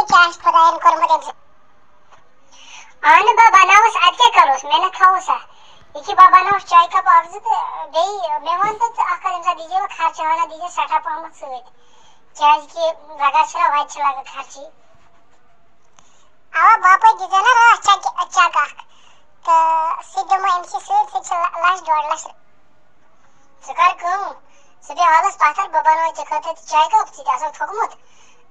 क्या खुदायन कोरमत आन बा बनावस अत क्या करोस मैंने खाओसा इकी बा बनावस चाय कप आगज बे मैं वन तो आका इंसा दीजिए खर्च वाला दीजिए सटा पामत सवेत चाय की लगा छला वाइट छला का खर्ची आवा बापा दीजिए ना अच्छा का तो सिद्ध में एमसी से लास्ट डॉट लास्ट सकार कम सभी आलस पाथर बबानो जखते चाय का सीधा सब ठोकमत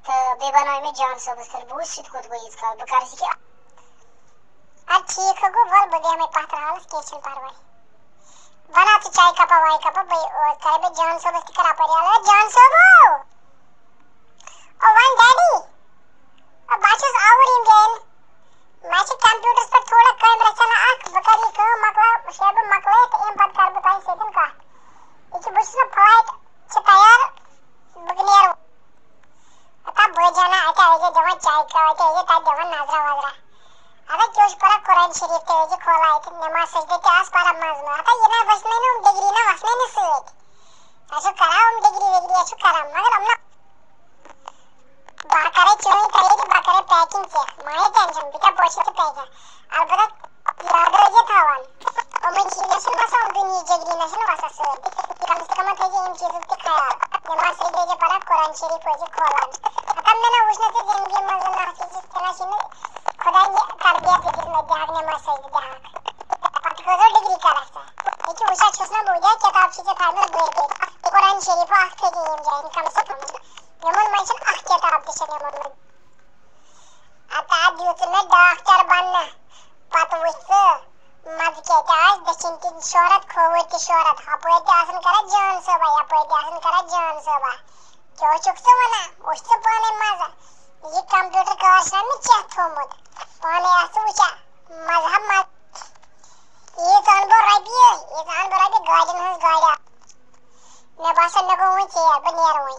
तो बेबानो में जान सब सर बहुत सिट को गई इसका बकार सी के अच्छी खगो वल बदे में पाथर आलस केचन पारवाई बना तो चाय का पवाई का बे और करे बे जान सब इसकी करा पर यार जान सब ओ वन डैडी अब बाचस आवर इन गेन मैच कंप्यूटर्स पर थोड़ा काम रचना आंख बकारी को मकला शेब मकले तो एम बात कर बताई सेकंड का इकी बुसना फ्लाइट से तैयार बगनियर आता बोझाना आता है जमा चाय का आता है ता जमा नाजरा वाजरा आता जोश पर कुरान शरीफ ते जे खोला है नमाज सजदे के आस पार नमाज में आता ये ना बस नहीं डिग्री ना वसने ने सेट ऐसा करा हम डिग्री ऐसा करा मगर हम ना बाकरे चोई करे कि बाकरे पैकिंग से माय टेंशन बिटा पोछे से पैसा अलबत्ता याद रहे थावन और मैं चीज़ से बस और दुनिया जगरी नशन वासा से कम से कम थे जे इन चीज़ों के ख्याल नमाज सजदे जे पर कुरान शरीफ हो जे खोला आता मैंने उसने से जिंदगी में ना चीज़ तेरा शिने खुदा ने तरबियत दी जिसमें ध्यान नमाज सजदे ध्यान आपको जो डिग्री करा था ये कि उसा छुसना बोझा किताब से था में ब्रेक कुरान शरीफ आख थे जे इन जाए कम से कम यमन मेंशन आख किताब के शने मन आता दिवस में डॉक्टर बनना पातवुस मज के आज दचिंती शोहरत खोवती शोहरत हापोयते आसन करा जान सोबा यापोयते आसन करा जान सोबा जो चुकसे वना उससे पाने मजा ये कंप्यूटर क्लास में चेक थोमत पाने आसुचा मजहब मत ये जानबो रबिए गार्डन हस गाड़ा ने बासा नको हुई चेयर बनियर हुई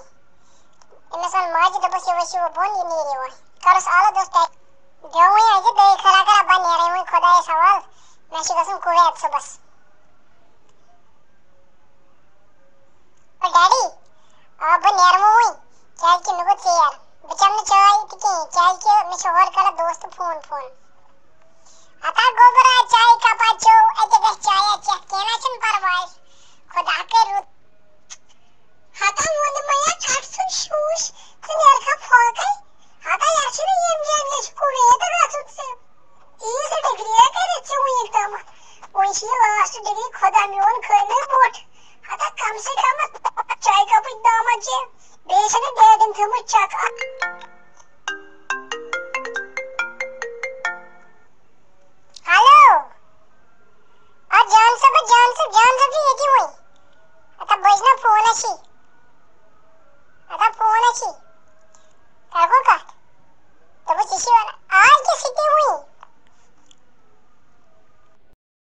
इनसन माज दबस वशु बोन ये नीरे हुई करस आला दोस्त जो हुई है जे दे खरा करा बनियर हुई खुदा ये सवाल नशी कसम कुवैत से बस और डैडी अब बनियर हुई चाय की नको चेयर बचमने चाय टिके चाय के में शोहर करा दोस्त फोन आता गोबरा चाय का पाचो ऐसे के चाय चेक केना चन परवाय खुदा के रूत हाता मोन मया छाटसु शूश तनेर का फॉल गई हाता याचने एम जाने स्कूल ये तो रासुत से इस डिग्री है करे चु एकदम वैसी लास्ट डिग्री खुदा में उन खने बोट हाता कम से कम चाय का पिता मजे बेसने दे दिन थम चक